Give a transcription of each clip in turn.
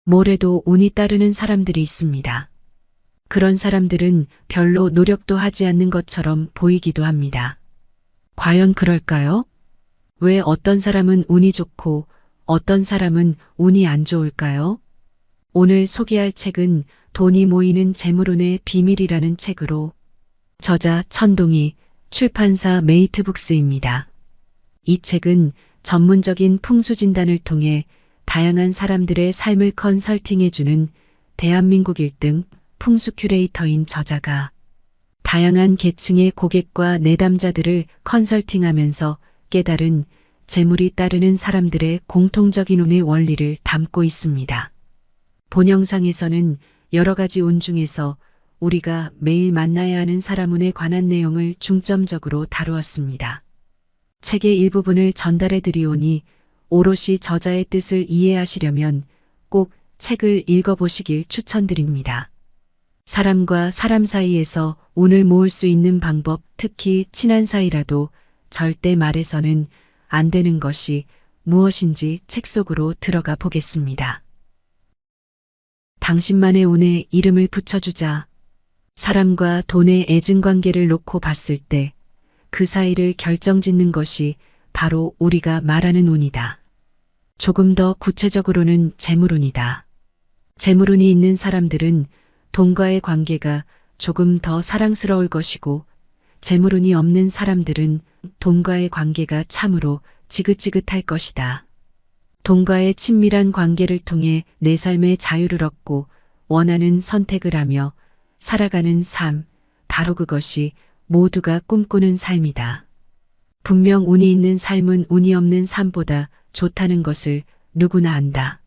뭐래도 운이 따르는 사람들이 있습니다. 그런 사람들은 별로 노력도 하지 않는 것처럼 보이기도 합니다. 과연 그럴까요? 왜 어떤 사람은 운이 좋고 어떤 사람은 운이 안 좋을까요? 오늘 소개할 책은 돈이 모이는 재물운의 비밀이라는 책으로 저자 천동희, 출판사 메이트북스입니다. 이 책은 전문적인 풍수 진단을 통해 다양한 사람들의 삶을 컨설팅해주는 대한민국 1등 풍수 큐레이터인 저자가 다양한 계층의 고객과 내담자들을 컨설팅하면서 깨달은 재물이 따르는 사람들의 공통적인 운의 원리를 담고 있습니다. 본 영상에서는 여러 가지 운 중에서 우리가 매일 만나야 하는 사람 운에 관한 내용을 중점적으로 다루었습니다. 책의 일부분을 전달해 드리오니 오롯이 저자의 뜻을 이해하시려면 꼭 책을 읽어보시길 추천드립니다. 사람과 사람 사이에서 운을 모을 수 있는 방법, 특히 친한 사이라도 절대 말해서는 안 되는 것이 무엇인지 책 속으로 들어가 보겠습니다. 당신만의 운에 이름을 붙여주자. 사람과 돈의 애증관계를 놓고 봤을 때 그 사이를 결정짓는 것이 바로 우리가 말하는 운이다. 조금 더 구체적으로는 재물운이다. 재물운이 있는 사람들은 돈과의 관계가 조금 더 사랑스러울 것이고, 재물운이 없는 사람들은 돈과의 관계가 참으로 지긋지긋할 것이다. 돈과의 친밀한 관계를 통해 내 삶의 자유를 얻고 원하는 선택을 하며 살아가는 삶, 바로 그것이 모두가 꿈꾸는 삶이다. 분명 운이 있는 삶은 운이 없는 삶보다 좋다는 것을 누구나 안다.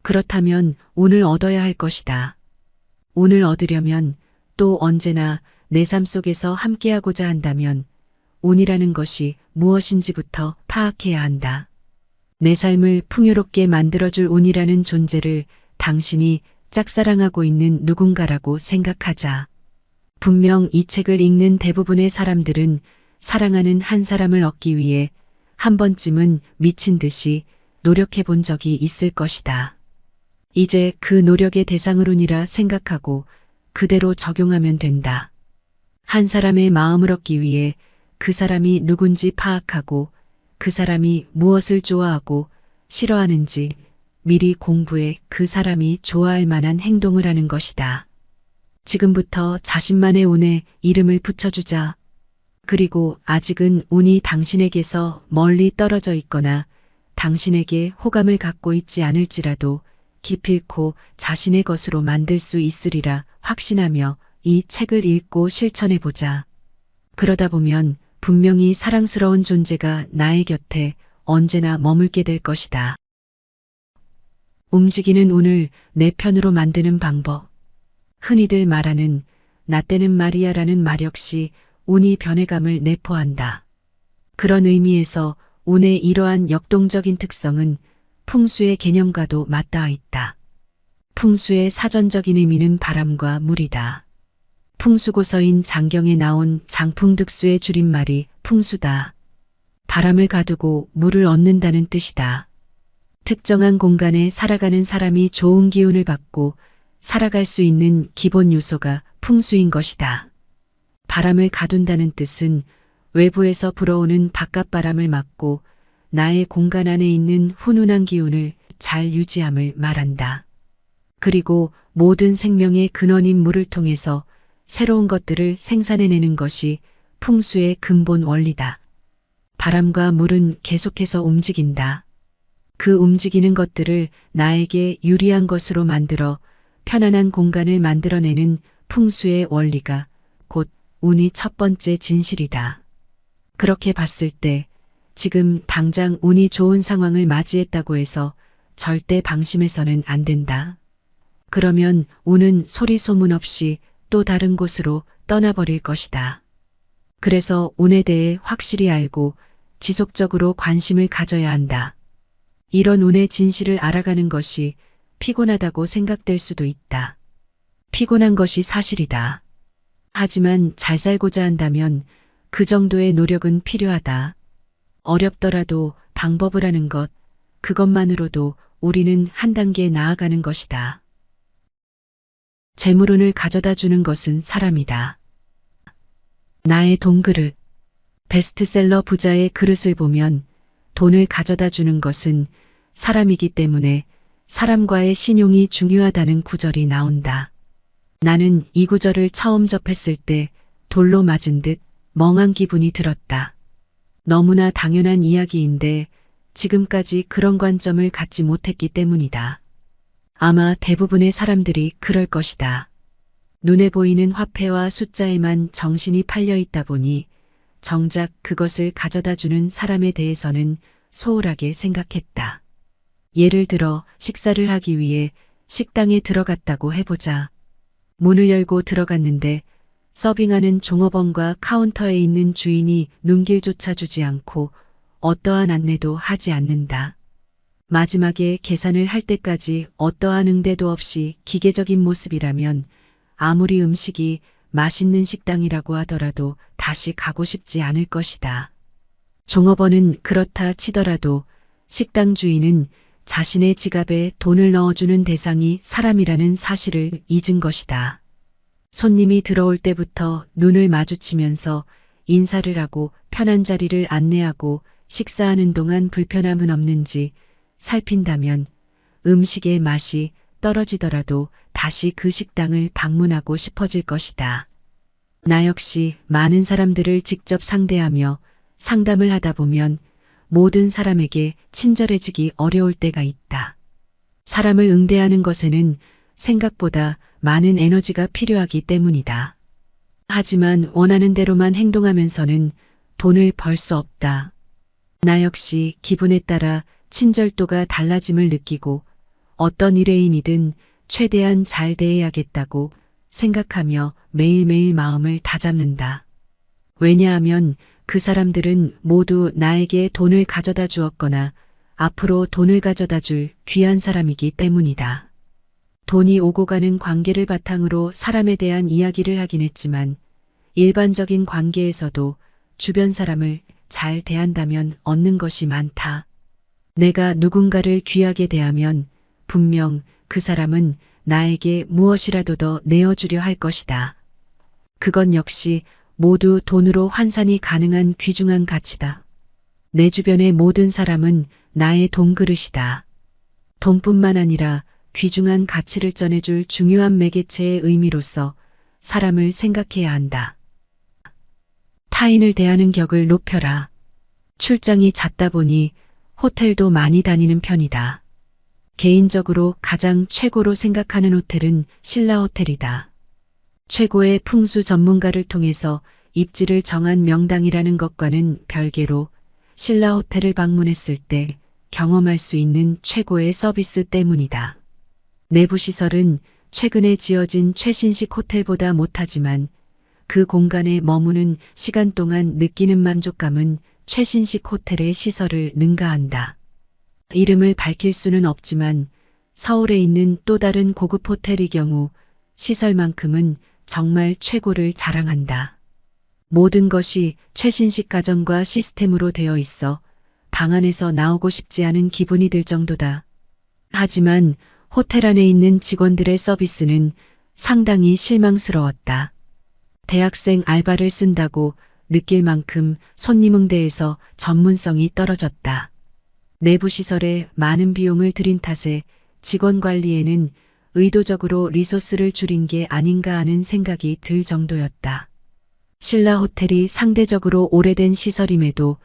그렇다면 운을 얻어야 할 것이다. 운을 얻으려면 또 언제나 내 삶 속에서 함께하고자 한다면 운이라는 것이 무엇인지부터 파악해야 한다. 내 삶을 풍요롭게 만들어줄 운이라는 존재를 당신이 짝사랑하고 있는 누군가라고 생각하자. 분명 이 책을 읽는 대부분의 사람들은 사랑하는 한 사람을 얻기 위해 한 번쯤은 미친 듯이 노력해 본 적이 있을 것이다. 이제 그 노력의 대상을 운이라 생각하고 그대로 적용하면 된다. 한 사람의 마음을 얻기 위해 그 사람이 누군지 파악하고 그 사람이 무엇을 좋아하고 싫어하는지 미리 공부해 그 사람이 좋아할 만한 행동을 하는 것이다. 지금부터 자신만의 운에 이름을 붙여주자. 그리고 아직은 운이 당신에게서 멀리 떨어져 있거나 당신에게 호감을 갖고 있지 않을지라도 기필코 자신의 것으로 만들 수 있으리라 확신하며 이 책을 읽고 실천해보자. 그러다 보면 분명히 사랑스러운 존재가 나의 곁에 언제나 머물게 될 것이다. 움직이는 운을 내 편으로 만드는 방법. 흔히들 말하는 나 때는 말이야라는 말 역시 운이 변해감을 내포한다. 그런 의미에서 운의 이러한 역동적인 특성은 풍수의 개념과도 맞닿아 있다. 풍수의 사전적인 의미는 바람과 물이다. 풍수고서인 장경에 나온 장풍득수의 줄임말이 풍수다. 바람을 가두고 물을 얻는다는 뜻이다. 특정한 공간에 살아가는 사람이 좋은 기운을 받고 살아갈 수 있는 기본 요소가 풍수인 것이다. 바람을 가둔다는 뜻은 외부에서 불어오는 바깥바람을 막고 나의 공간 안에 있는 훈훈한 기운을 잘 유지함을 말한다. 그리고 모든 생명의 근원인 물을 통해서 새로운 것들을 생산해내는 것이 풍수의 근본 원리다. 바람과 물은 계속해서 움직인다. 그 움직이는 것들을 나에게 유리한 것으로 만들어 편안한 공간을 만들어내는 풍수의 원리가 곧 운이 첫 번째 진실이다. 그렇게 봤을 때 지금 당장 운이 좋은 상황을 맞이했다고 해서 절대 방심해서는 안 된다. 그러면 운은 소리 소문 없이 또 다른 곳으로 떠나버릴 것이다. 그래서 운에 대해 확실히 알고 지속적으로 관심을 가져야 한다. 이런 운의 진실을 알아가는 것이 피곤하다고 생각될 수도 있다. 피곤한 것이 사실이다. 하지만 잘 살고자 한다면 그 정도의 노력은 필요하다. 어렵더라도 방법을 하는 것, 그것만으로도 우리는 한 단계 나아가는 것이다. 재물운을 가져다 주는 것은 사람이다. 나의 돈그릇. 베스트셀러 부자의 그릇을 보면 돈을 가져다 주는 것은 사람이기 때문에 사람과의 신용이 중요하다는 구절이 나온다. 나는 이 구절을 처음 접했을 때 돌로 맞은 듯 멍한 기분이 들었다. 너무나 당연한 이야기인데 지금까지 그런 관점을 갖지 못했기 때문이다. 아마 대부분의 사람들이 그럴 것이다. 눈에 보이는 화폐와 숫자에만 정신이 팔려 있다 보니 정작 그것을 가져다 주는 사람에 대해서는 소홀하게 생각했다. 예를 들어 식사를 하기 위해 식당에 들어갔다고 해보자. 문을 열고 들어갔는데 서빙하는 종업원과 카운터에 있는 주인이 눈길조차 주지 않고 어떠한 안내도 하지 않는다. 마지막에 계산을 할 때까지 어떠한 응대도 없이 기계적인 모습이라면 아무리 음식이 맛있는 식당이라고 하더라도 다시 가고 싶지 않을 것이다. 종업원은 그렇다 치더라도 식당 주인은 자신의 지갑에 돈을 넣어주는 대상이 사람이라는 사실을 잊은 것이다. 손님이 들어올 때부터 눈을 마주치면서 인사를 하고 편한 자리를 안내하고 식사하는 동안 불편함은 없는지 살핀다면 음식의 맛이 떨어지더라도 다시 그 식당을 방문하고 싶어질 것이다. 나 역시 많은 사람들을 직접 상대하며 상담을 하다 보면 모든 사람에게 친절해지기 어려울 때가 있다. 사람을 응대하는 것에는 생각보다 많은 에너지가 필요하기 때문이다. 하지만 원하는 대로만 행동하면서는 돈을 벌 수 없다. 나 역시 기분에 따라 친절도가 달라짐을 느끼고 어떤 일회인이든 최대한 잘 대해야겠다고 생각하며 매일매일 마음을 다잡는다. 왜냐하면 그 사람들은 모두 나에게 돈을 가져다 주었거나 앞으로 돈을 가져다 줄 귀한 사람이기 때문이다. 돈이 오고 가는 관계를 바탕으로 사람에 대한 이야기를 하긴 했지만 일반적인 관계에서도 주변 사람을 잘 대한다면 얻는 것이 많다. 내가 누군가를 귀하게 대하면 분명 그 사람은 나에게 무엇이라도 더 내어주려 할 것이다. 그건 역시 모두 돈으로 환산이 가능한 귀중한 가치다. 내 주변의 모든 사람은 나의 돈그릇이다. 돈뿐만 아니라 귀중한 가치를 전해줄 중요한 매개체의 의미로서 사람을 생각해야 한다. 타인을 대하는 격을 높여라. 출장이 잦다 보니 호텔도 많이 다니는 편이다. 개인적으로 가장 최고로 생각하는 호텔은 신라호텔이다. 최고의 풍수 전문가를 통해서 입지를 정한 명당이라는 것과는 별개로 신라호텔을 방문했을 때 경험할 수 있는 최고의 서비스 때문이다. 내부 시설은 최근에 지어진 최신식 호텔보다 못하지만 그 공간에 머무는 시간 동안 느끼는 만족감은 최신식 호텔의 시설을 능가한다. 이름을 밝힐 수는 없지만 서울에 있는 또 다른 고급 호텔의 경우 시설만큼은 정말 최고를 자랑한다. 모든 것이 최신식 가전과 시스템으로 되어 있어 방 안에서 나오고 싶지 않은 기분이 들 정도다. 하지만 호텔 안에 있는 직원들의 서비스는 상당히 실망스러웠다. 대학생 알바를 쓴다고 느낄 만큼 손님 응대에서 전문성이 떨어졌다. 내부 시설에 많은 비용을 들인 탓에 직원 관리에는 의도적으로 리소스를 줄인 게 아닌가 하는 생각이 들 정도였다. 신라 호텔이 상대적으로 오래된 시설임에도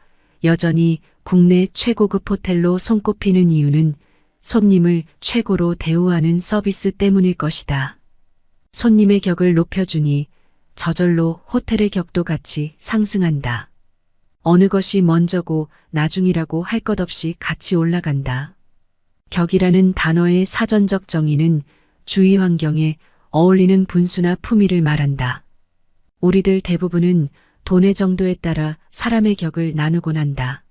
여전히 국내 최고급 호텔로 손꼽히는 이유는 손님을 최고로 대우하는 서비스 때문일 것이다. 손님의 격을 높여주니 저절로 호텔의 격도 같이 상승한다. 어느 것이 먼저고 나중이라고 할 것 없이 같이 올라간다. 격이라는 단어의 사전적 정의는 주위 환경에 어울리는 분수나 품위를 말한다. 우리들 대부분은 돈의 정도에 따라 사람의 격을 나누곤 한다.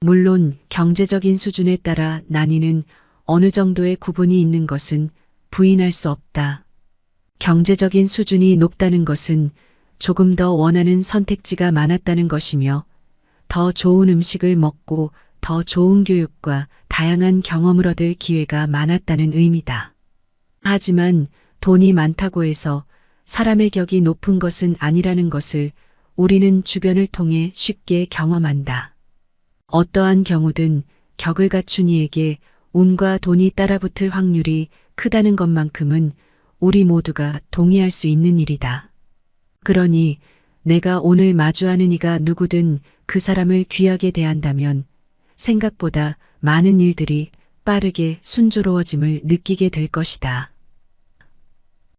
물론 경제적인 수준에 따라 나뉘는 어느 정도의 구분이 있는 것은 부인할 수 없다. 경제적인 수준이 높다는 것은 조금 더 원하는 선택지가 많았다는 것이며 더 좋은 음식을 먹고 더 좋은 교육과 다양한 경험을 얻을 기회가 많았다는 의미다. 하지만 돈이 많다고 해서 사람의 격이 높은 것은 아니라는 것을 우리는 주변을 통해 쉽게 경험한다. 어떠한 경우든 격을 갖춘 이에게 운과 돈이 따라붙을 확률이 크다는 것만큼은 우리 모두가 동의할 수 있는 일이다. 그러니 내가 오늘 마주하는 이가 누구든 그 사람을 귀하게 대한다면 생각보다 많은 일들이 빠르게 순조로워짐을 느끼게 될 것이다.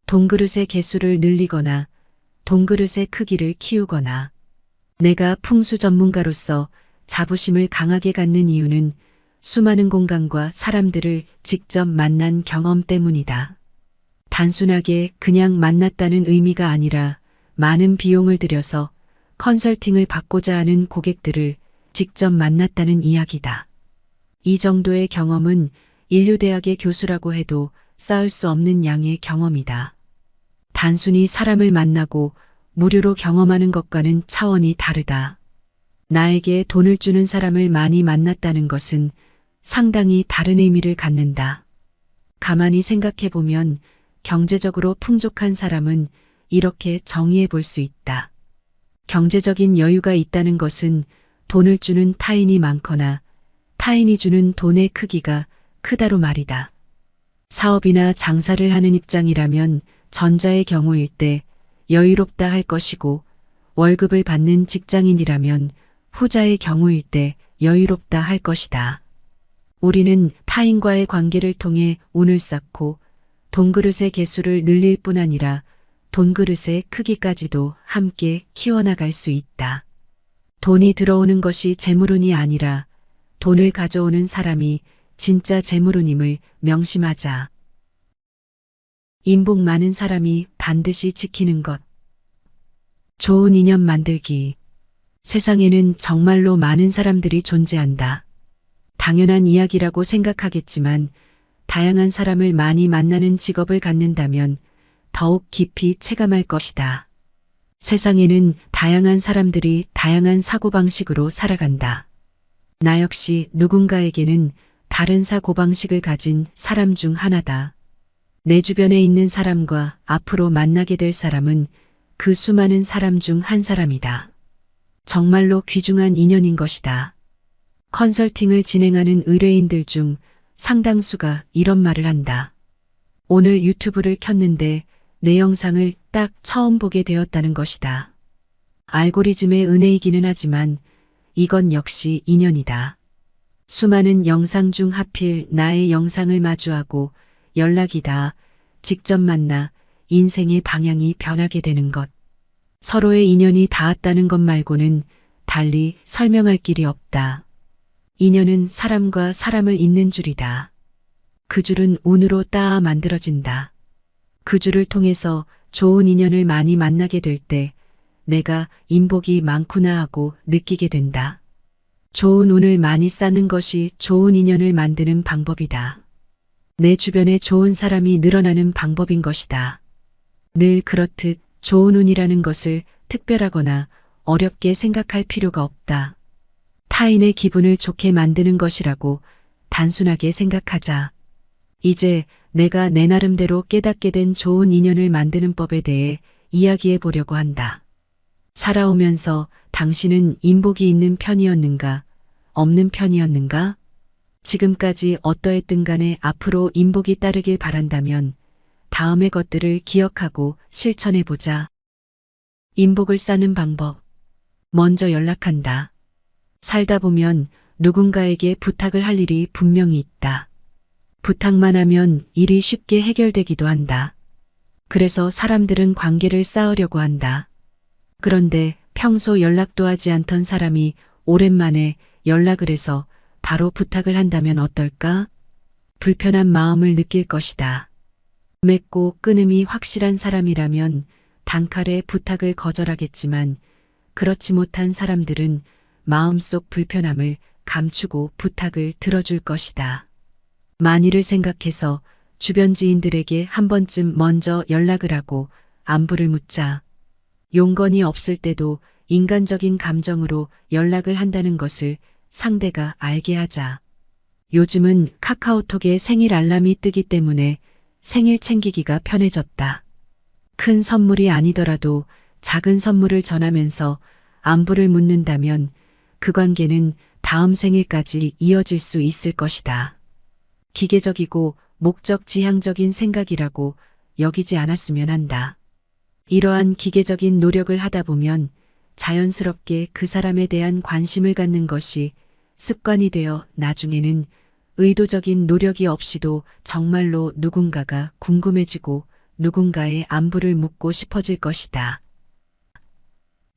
돈그릇의 개수를 늘리거나 돈그릇의 크기를 키우거나 내가 풍수 전문가로서 자부심을 강하게 갖는 이유는 수많은 공간과 사람들을 직접 만난 경험 때문이다. 단순하게 그냥 만났다는 의미가 아니라 많은 비용을 들여서 컨설팅을 받고자 하는 고객들을 직접 만났다는 이야기다. 이 정도의 경험은 인류대학의 교수라고 해도 쌓을 수 없는 양의 경험이다. 단순히 사람을 만나고 무료로 경험하는 것과는 차원이 다르다. 나에게 돈을 주는 사람을 많이 만났다는 것은 상당히 다른 의미를 갖는다. 가만히 생각해 보면 경제적으로 풍족한 사람은 이렇게 정의해 볼 수 있다. 경제적인 여유가 있다는 것은 돈을 주는 타인이 많거나 타인이 주는 돈의 크기가 크다로 말이다. 사업이나 장사를 하는 입장이라면 전자의 경우일 때 여유롭다 할 것이고 월급을 받는 직장인이라면 후자의 경우일 때 여유롭다 할 것이다. 우리는 타인과의 관계를 통해 운을 쌓고 돈그릇의 개수를 늘릴 뿐 아니라 돈그릇의 크기까지도 함께 키워나갈 수 있다. 돈이 들어오는 것이 재물운이 아니라 돈을 가져오는 사람이 진짜 재물운임을 명심하자. 인복 많은 사람이 반드시 지키는 것. 좋은 인연 만들기. 세상에는 정말로 많은 사람들이 존재한다. 당연한 이야기라고 생각하겠지만 다양한 사람을 많이 만나는 직업을 갖는다면 더욱 깊이 체감할 것이다. 세상에는 다양한 사람들이 다양한 사고방식으로 살아간다. 나 역시 누군가에게는 다른 사고방식을 가진 사람 중 하나다. 내 주변에 있는 사람과 앞으로 만나게 될 사람은 그 수많은 사람 중 한 사람이다. 정말로 귀중한 인연인 것이다. 컨설팅을 진행하는 의뢰인들 중 상당수가 이런 말을 한다. 오늘 유튜브를 켰는데 내 영상을 딱 처음 보게 되었다는 것이다. 알고리즘의 은혜이기는 하지만 이건 역시 인연이다. 수많은 영상 중 하필 나의 영상을 마주하고 연락이 닿아 직접 만나 인생의 방향이 변하게 되는 것. 서로의 인연이 닿았다는 것 말고는 달리 설명할 길이 없다. 인연은 사람과 사람을 잇는 줄이다. 그 줄은 운으로 따아 만들어진다. 그 줄을 통해서 좋은 인연을 많이 만나게 될 때 내가 인복이 많구나 하고 느끼게 된다. 좋은 운을 많이 쌓는 것이 좋은 인연을 만드는 방법이다. 내 주변에 좋은 사람이 늘어나는 방법인 것이다. 늘 그렇듯 좋은 운이라는 것을 특별하거나 어렵게 생각할 필요가 없다. 타인의 기분을 좋게 만드는 것이라고 단순하게 생각하자. 이제 내가 내 나름대로 깨닫게 된 좋은 인연을 만드는 법에 대해 이야기해 보려고 한다. 살아오면서 당신은 인복이 있는 편이었는가, 없는 편이었는가? 지금까지 어떠했든 간에 앞으로 인복이 따르길 바란다면 다음의 것들을 기억하고 실천해 보자. 인복을 쌓는 방법. 먼저 연락한다. 살다 보면 누군가에게 부탁을 할 일이 분명히 있다. 부탁만 하면 일이 쉽게 해결되기도 한다. 그래서 사람들은 관계를 쌓으려고 한다. 그런데 평소 연락도 하지 않던 사람이 오랜만에 연락을 해서 바로 부탁을 한다면 어떨까? 불편한 마음을 느낄 것이다. 맺고 끊음이 확실한 사람이라면 단칼에 부탁을 거절하겠지만 그렇지 못한 사람들은 마음속 불편함을 감추고 부탁을 들어줄 것이다. 만일을 생각해서 주변 지인들에게 한 번쯤 먼저 연락을 하고 안부를 묻자. 용건이 없을 때도 인간적인 감정으로 연락을 한다는 것을 상대가 알게 하자. 요즘은 카카오톡에 생일 알람이 뜨기 때문에 생일 챙기기가 편해졌다. 큰 선물이 아니더라도 작은 선물을 전하면서 안부를 묻는다면 그 관계는 다음 생일까지 이어질 수 있을 것이다. 기계적이고 목적 지향적인 생각이라고 여기지 않았으면 한다. 이러한 기계적인 노력을 하다 보면 자연스럽게 그 사람에 대한 관심을 갖는 것이 습관이 되어 나중에는 의도적인 노력이 없이도 정말로 누군가가 궁금해지고 누군가의 안부를 묻고 싶어질 것이다.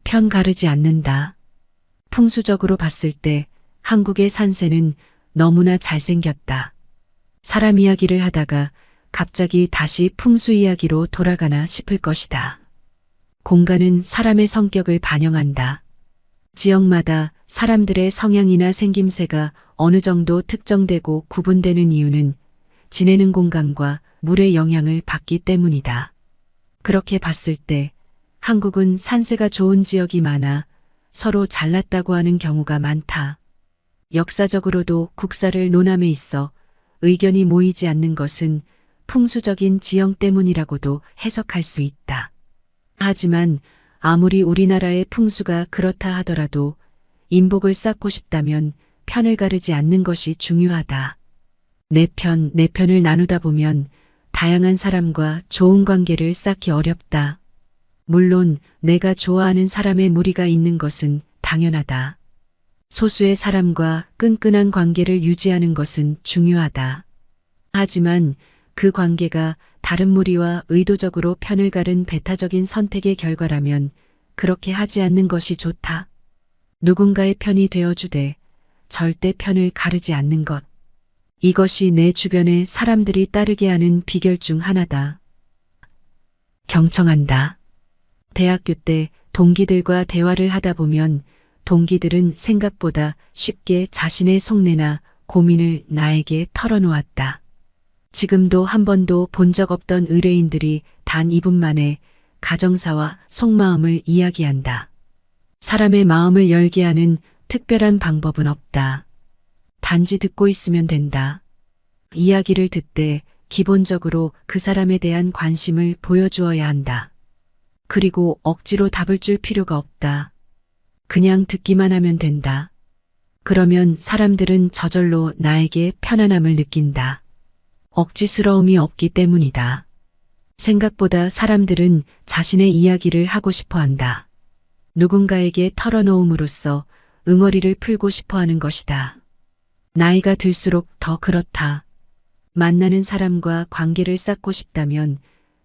편 가르지 않는다. 풍수적으로 봤을 때 한국의 산세는 너무나 잘생겼다. 사람 이야기를 하다가 갑자기 다시 풍수 이야기로 돌아가나 싶을 것이다. 공간은 사람의 성격을 반영한다. 지역마다 사람들의 성향이나 생김새가 어느 정도 특정되고 구분되는 이유는 지내는 공간과 물의 영향을 받기 때문이다. 그렇게 봤을 때 한국은 산세가 좋은 지역이 많아 서로 잘났다고 하는 경우가 많다. 역사적으로도 국사를 논함에 있어 의견이 모이지 않는 것은 풍수적인 지형 때문이라고도 해석할 수 있다. 하지만 아무리 우리나라의 풍수가 그렇다 하더라도 인복을 쌓고 싶다면 편을 가르지 않는 것이 중요하다. 내 편을 나누다 보면 다양한 사람과 좋은 관계를 쌓기 어렵다. 물론 내가 좋아하는 사람의 무리가 있는 것은 당연하다. 소수의 사람과 끈끈한 관계를 유지하는 것은 중요하다. 하지만 그 관계가 다른 무리와 의도적으로 편을 가른 배타적인 선택의 결과라면 그렇게 하지 않는 것이 좋다. 누군가의 편이 되어주되 절대 편을 가르지 않는 것. 이것이 내 주변의 사람들이 따르게 하는 비결 중 하나다. 경청한다. 대학교 때 동기들과 대화를 하다 보면 동기들은 생각보다 쉽게 자신의 속내나 고민을 나에게 털어놓았다. 지금도 한 번도 본 적 없던 의뢰인들이 단 2분 만에 가정사와 속마음을 이야기한다. 사람의 마음을 열게 하는 특별한 방법은 없다. 단지 듣고 있으면 된다. 이야기를 듣되 기본적으로 그 사람에 대한 관심을 보여주어야 한다. 그리고 억지로 답을 줄 필요가 없다. 그냥 듣기만 하면 된다. 그러면 사람들은 저절로 나에게 편안함을 느낀다. 억지스러움이 없기 때문이다. 생각보다 사람들은 자신의 이야기를 하고 싶어 한다. 누군가에게 털어놓음으로써 응어리를 풀고 싶어 하는 것이다. 나이가 들수록 더 그렇다. 만나는 사람과 관계를 쌓고 싶다면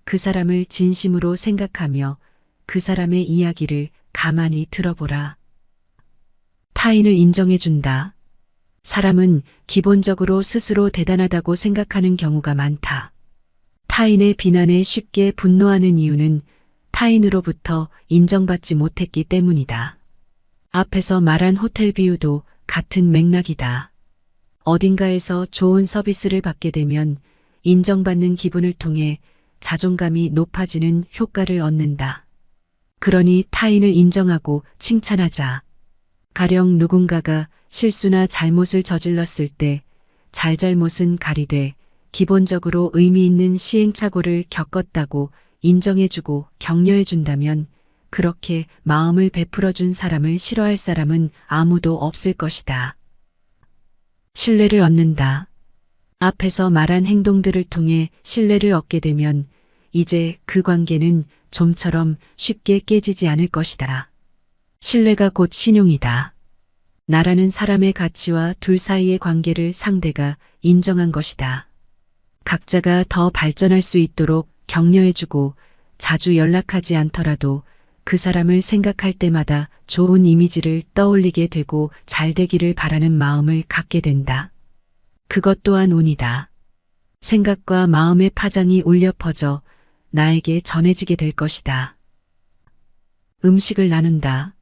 그 사람을 진심으로 생각하며 그 사람의 이야기를 가만히 들어보라. 타인을 인정해준다. 사람은 기본적으로 스스로 대단하다고 생각하는 경우가 많다. 타인의 비난에 쉽게 분노하는 이유는 타인으로부터 인정받지 못했기 때문이다. 앞에서 말한 호텔 비유도 같은 맥락이다. 어딘가에서 좋은 서비스를 받게 되면 인정받는 기분을 통해 자존감이 높아지는 효과를 얻는다. 그러니 타인을 인정하고 칭찬하자. 가령 누군가가 실수나 잘못을 저질렀을 때 잘잘못은 가리되 기본적으로 의미 있는 시행착오를 겪었다고 인정해주고 격려해준다면 그렇게 마음을 베풀어준 사람을 싫어할 사람은 아무도 없을 것이다. 신뢰를 얻는다. 앞에서 말한 행동들을 통해 신뢰를 얻게 되면 이제 그 관계는 좀처럼 쉽게 깨지지 않을 것이다. 신뢰가 곧 신용이다. 나라는 사람의 가치와 둘 사이의 관계를 상대가 인정한 것이다. 각자가 더 발전할 수 있도록 격려해주고 자주 연락하지 않더라도 그 사람을 생각할 때마다 좋은 이미지를 떠올리게 되고 잘 되기를 바라는 마음을 갖게 된다. 그것 또한 운이다. 생각과 마음의 파장이 울려 퍼져 나에게 전해지게 될 것이다. 음식을 나눈다.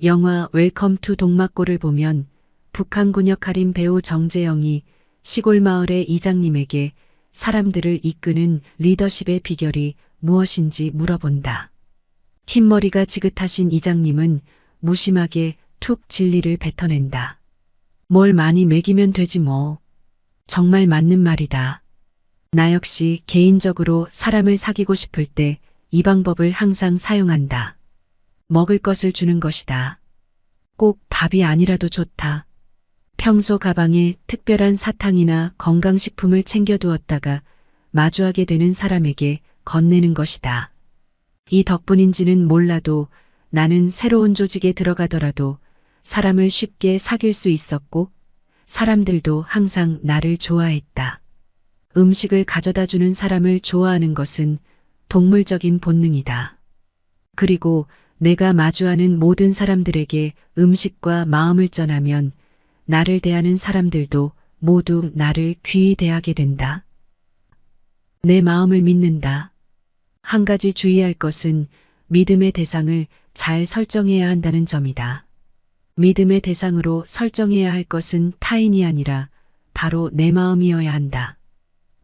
영화 웰컴 투 동막골을 보면 북한군 역할인 배우 정재영이 시골 마을의 이장님에게 사람들을 이끄는 리더십의 비결이 무엇인지 물어본다. 흰머리가 지긋하신 이장님은 무심하게 툭 진리를 뱉어낸다. 뭘 많이 먹이면 되지 뭐. 정말 맞는 말이다. 나 역시 개인적으로 사람을 사귀고 싶을 때 이 방법을 항상 사용한다. 먹을 것을 주는 것이다. 꼭 밥이 아니라도 좋다. 평소 가방에 특별한 사탕이나 건강식품을 챙겨두었다가 마주하게 되는 사람에게 건네는 것이다. 이 덕분인지는 몰라도 나는 새로운 조직에 들어가더라도 사람을 쉽게 사귈 수 있었고 사람들도 항상 나를 좋아했다. 음식을 가져다 주는 사람을 좋아하는 것은 동물적인 본능이다. 그리고 내가 마주하는 모든 사람들에게 음식과 마음을 전하면 나를 대하는 사람들도 모두 나를 귀히 대하게 된다. 내 마음을 믿는다. 한 가지 주의할 것은 믿음의 대상을 잘 설정해야 한다는 점이다. 믿음의 대상으로 설정해야 할 것은 타인이 아니라 바로 내 마음이어야 한다.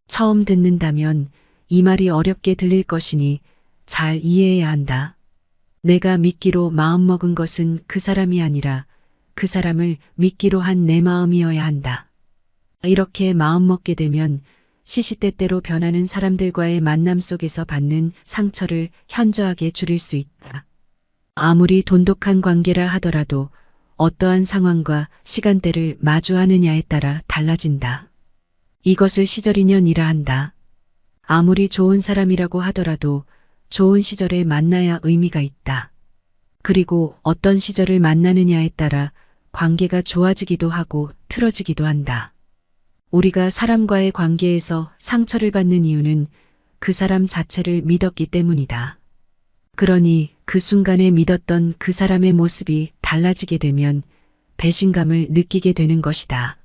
처음 듣는다면 이 말이 어렵게 들릴 것이니 잘 이해해야 한다. 내가 믿기로 마음먹은 것은 그 사람이 아니라 그 사람을 믿기로 한 내 마음이어야 한다. 이렇게 마음먹게 되면 시시때때로 변하는 사람들과의 만남 속에서 받는 상처를 현저하게 줄일 수 있다. 아무리 돈독한 관계라 하더라도 어떠한 상황과 시간대를 마주하느냐에 따라 달라진다. 이것을 시절인연이라 한다. 아무리 좋은 사람이라고 하더라도 좋은 시절에 만나야 의미가 있다. 그리고 어떤 시절을 만나느냐에 따라 관계가 좋아지기도 하고 틀어지기도 한다. 우리가 사람과의 관계에서 상처를 받는 이유는 그 사람 자체를 믿었기 때문이다. 그러니 그 순간에 믿었던 그 사람의 모습이 달라지게 되면 배신감을 느끼게 되는 것이다.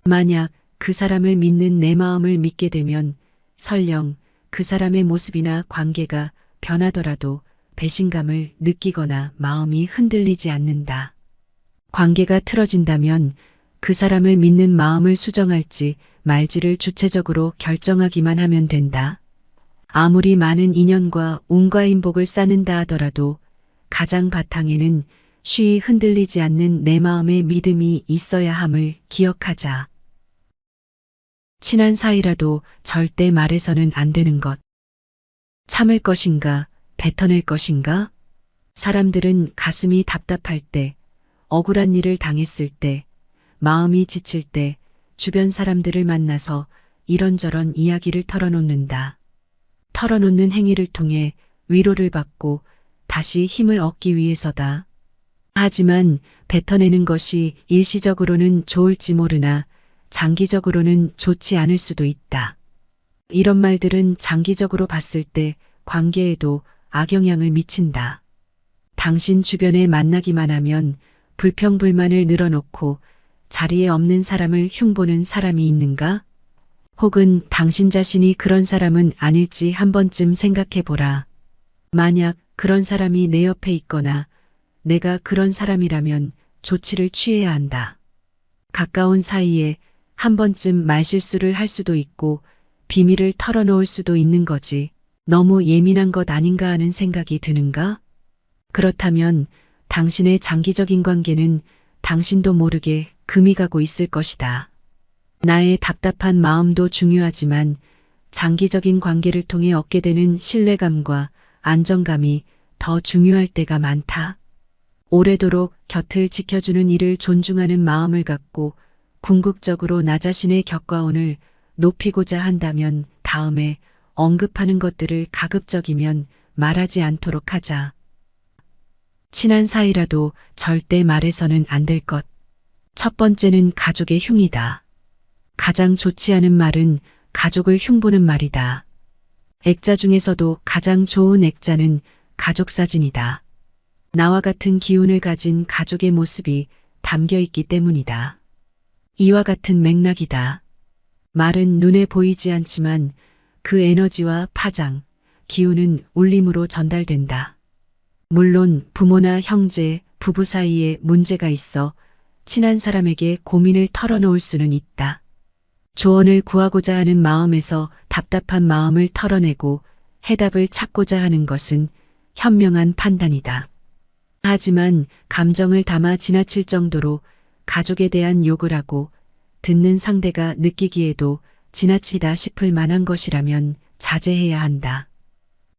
만약 그 사람을 믿는 내 마음을 믿게 되면 설령 그 사람의 모습이나 관계가 변하더라도 배신감을 느끼거나 마음이 흔들리지 않는다. 관계가 틀어진다면 그 사람을 믿는 마음을 수정할지 말지를 주체적으로 결정하기만 하면 된다. 아무리 많은 인연과 운과 인복을 쌓는다 하더라도 가장 바탕에는 쉬이 흔들리지 않는 내 마음의 믿음이 있어야 함을 기억하자. 친한 사이라도 절대 말해서는 안 되는 것. 참을 것인가, 뱉어낼 것인가? 사람들은 가슴이 답답할 때, 억울한 일을 당했을 때, 마음이 지칠 때 주변 사람들을 만나서 이런저런 이야기를 털어놓는다. 털어놓는 행위를 통해 위로를 받고 다시 힘을 얻기 위해서다. 하지만 뱉어내는 것이 일시적으로는 좋을지 모르나 장기적으로는 좋지 않을 수도 있다. 이런 말들은 장기적으로 봤을 때 관계에도 악영향을 미친다. 당신 주변에 만나기만 하면 불평불만을 늘어놓고 자리에 없는 사람을 흉보는 사람이 있는가? 혹은 당신 자신이 그런 사람은 아닐지 한 번쯤 생각해 보라. 만약 그런 사람이 내 옆에 있거나 내가 그런 사람이라면 조치를 취해야 한다. 가까운 사이에 한 번쯤 말실수를 할 수도 있고 비밀을 털어놓을 수도 있는 거지. 너무 예민한 것 아닌가 하는 생각이 드는가? 그렇다면 당신의 장기적인 관계는 당신도 모르게 금이 가고 있을 것이다. 나의 답답한 마음도 중요하지만 장기적인 관계를 통해 얻게 되는 신뢰감과 안정감이 더 중요할 때가 많다. 오래도록 곁을 지켜주는 이를 존중하는 마음을 갖고 궁극적으로 나 자신의 격과운을 높이고자 한다면 다음에 언급하는 것들을 가급적이면 말하지 않도록 하자. 친한 사이라도 절대 말해서는 안 될 것. 첫 번째는 가족의 흉이다. 가장 좋지 않은 말은 가족을 흉보는 말이다. 액자 중에서도 가장 좋은 액자는 가족 사진이다. 나와 같은 기운을 가진 가족의 모습이 담겨 있기 때문이다. 이와 같은 맥락이다. 말은 눈에 보이지 않지만 그 에너지와 파장, 기운은 울림으로 전달된다. 물론 부모나 형제, 부부 사이에 문제가 있어 친한 사람에게 고민을 털어놓을 수는 있다. 조언을 구하고자 하는 마음에서 답답한 마음을 털어내고 해답을 찾고자 하는 것은 현명한 판단이다. 하지만 감정을 담아 지나칠 정도로 가족에 대한 욕을 하고 듣는 상대가 느끼기에도 지나치다 싶을 만한 것이라면 자제해야 한다.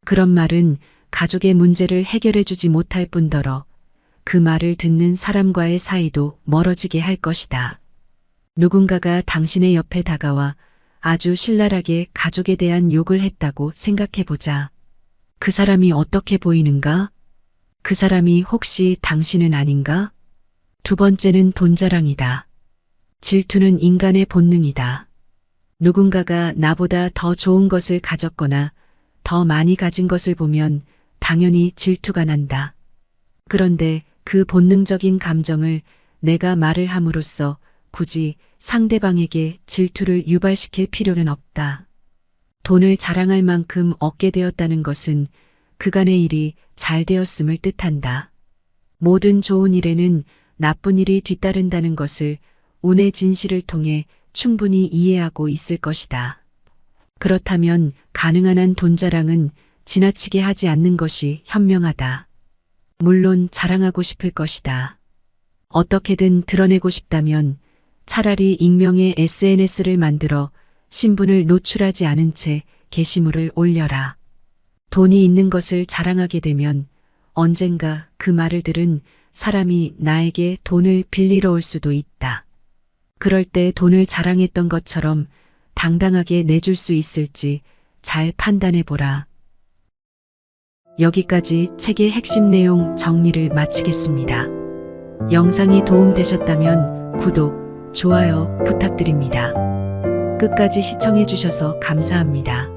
그런 말은 가족의 문제를 해결해주지 못할 뿐더러 그 말을 듣는 사람과의 사이도 멀어지게 할 것이다. 누군가가 당신의 옆에 다가와 아주 신랄하게 가족에 대한 욕을 했다고 생각해보자. 그 사람이 어떻게 보이는가? 그 사람이 혹시 당신은 아닌가? 두 번째는 돈자랑이다. 질투는 인간의 본능이다. 누군가가 나보다 더 좋은 것을 가졌거나 더 많이 가진 것을 보면 당연히 질투가 난다. 그런데 그 본능적인 감정을 내가 말을 함으로써 굳이 상대방에게 질투를 유발시킬 필요는 없다. 돈을 자랑할 만큼 얻게 되었다는 것은 그간의 일이 잘 되었음을 뜻한다. 모든 좋은 일에는 나쁜 일이 뒤따른다는 것을 운의 진실을 통해 충분히 이해하고 있을 것이다. 그렇다면 가능한 한 돈 자랑은 지나치게 하지 않는 것이 현명하다. 물론 자랑하고 싶을 것이다. 어떻게든 드러내고 싶다면 차라리 익명의 SNS를 만들어 신분을 노출하지 않은 채 게시물을 올려라. 돈이 있는 것을 자랑하게 되면 언젠가 그 말을 들은 사람이 나에게 돈을 빌리러 올 수도 있다. 그럴 때 돈을 자랑했던 것처럼 당당하게 내줄 수 있을지 잘 판단해보라. 여기까지 책의 핵심 내용 정리를 마치겠습니다. 영상이 도움되셨다면 구독, 좋아요 부탁드립니다. 끝까지 시청해주셔서 감사합니다.